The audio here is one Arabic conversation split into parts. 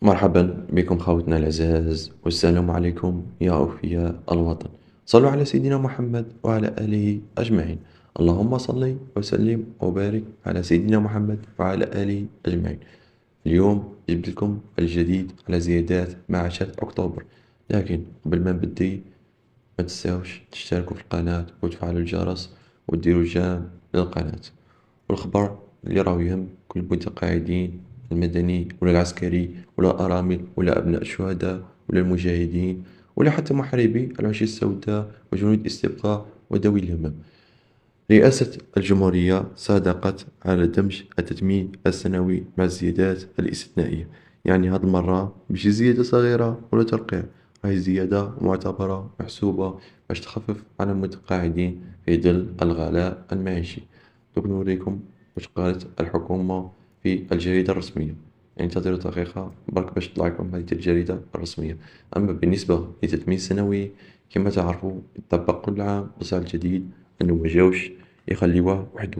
مرحبا بكم خوتنا العزاز، والسلام عليكم يا أوفياء الوطن. صلوا على سيدنا محمد وعلى آله أجمعين. اللهم صل وسلم وبارك على سيدنا محمد وعلى آله أجمعين. اليوم جبت لكم الجديد على زيادات معاشات أكتوبر، لكن قبل ما نبدي ما تنساوش تشتركوا في القناة وتفعلوا الجرس وتديروا جيم للقناة. والخبر اللي راه يهم كل المتقاعدين المدني ولا العسكري ولا الأرامل ولا أبناء الشهداء ولا المجاهدين ولا حتى محاربي العشية السوداء وجنود الاستبقاء وذوي الهمم. رئاسة الجمهورية صادقت على دمج التثمين السنوي مع الزيادات الاستثنائية. يعني هاد المرة ماشي زيادة صغيرة ولا ترقيع، هاي زيادة معتبرة محسوبة باش تخفف على المتقاعدين في ظل الغلاء المعيشي. دوك نوريكم واش قالت الحكومة في الجريدة الرسمية. انتظروا دقيقة برك باش تطلع لكم هذه الجريدة الرسمية. أما بالنسبة للتثمين السنوي، كما تعرفوا يطبق كل عام، بصح الجديد أنه ما جاوش يخليوه وحده،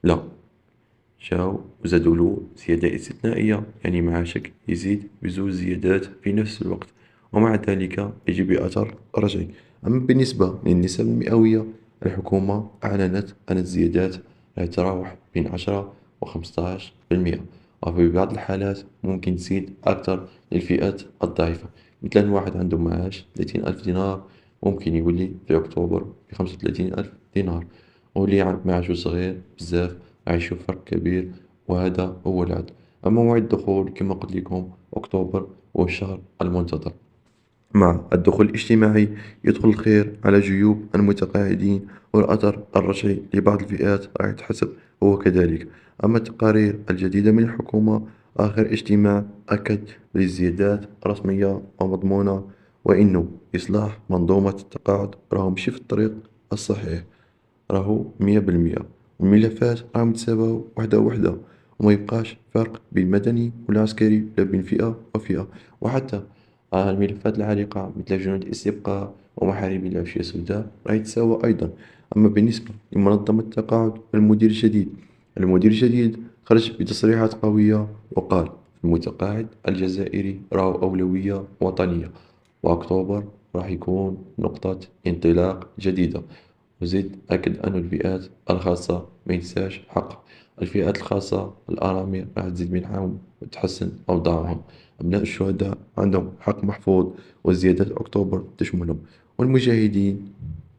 لا، جاو وزادولو زيادة استثنائية، يعني معاشك يزيد بزوج زيادات في نفس الوقت، ومع ذلك يجي بأثر رجعي. أما بالنسبة للنسب المئوية، الحكومة أعلنت أن الزيادات راح تتراوح بين 10 و15%، وفي بعض الحالات ممكن تزيد أكثر للفئات الضعيفة. مثلا واحد عنده معاش 30,000 دينار ممكن يولي في أكتوبر ب35,000 دينار، واللي معاشه صغير بزاف راح يشوف فرق كبير، وهذا هو العدل. أما موعد الدخول كما قلت لكم أكتوبر هو الشهر المنتظر. مع الدخول الاجتماعي يدخل الخير على جيوب المتقاعدين، والأثر الرجعي لبعض الفئات راح يتحسب هو كذلك. أما التقارير الجديدة من الحكومة، آخر اجتماع أكد للزيادات رسمية ومضمونة، وإنه إصلاح منظومة التقاعد راهو مشي في الطريق الصحيح، راهو 100%. والملفات راهم يتساواو وحدة وحدة، وما يبقاش فرق بين مدني ولا عسكري ولا بين فئة وفئة. وحتى الملفات العالقة مثل جنود الاستبقاء ومحاربي العشية السوداء راهي تتساوى أيضا. أما بالنسبة لمنظمة التقاعد والمدير الجديد، المدير الجديد خرج بتصريحات قوية وقال: المتقاعد الجزائري راهو أولوية وطنية، وأكتوبر راح يكون نقطة انطلاق جديدة. وزيد أكد أن الفئات الخاصة ما ينساش حقها. الفئات الخاصة الأرامل راح تزيد منحهم وتحسن أوضاعهم. أبناء الشهداء عندهم حق محفوظ، وزيادة أكتوبر تشملهم. والمجاهدين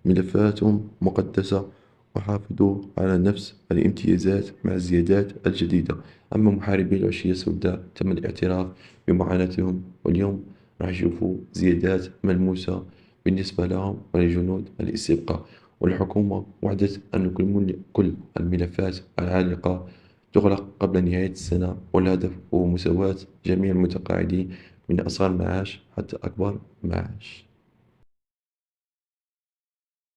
ملفاتهم مقدسة، وحافظوا على نفس الامتيازات مع الزيادات الجديدة. أما محاربي العشية السوداء تم الاعتراف بمعاناتهم، واليوم راح يشوفوا زيادات ملموسة بالنسبة لهم ولجنود الاستبقاء. والحكومة وعدت أن كل الملفات العالقة تغلق قبل نهاية السنة، والهدف هو مساواة جميع المتقاعدين من أصغر معاش حتى أكبر معاش.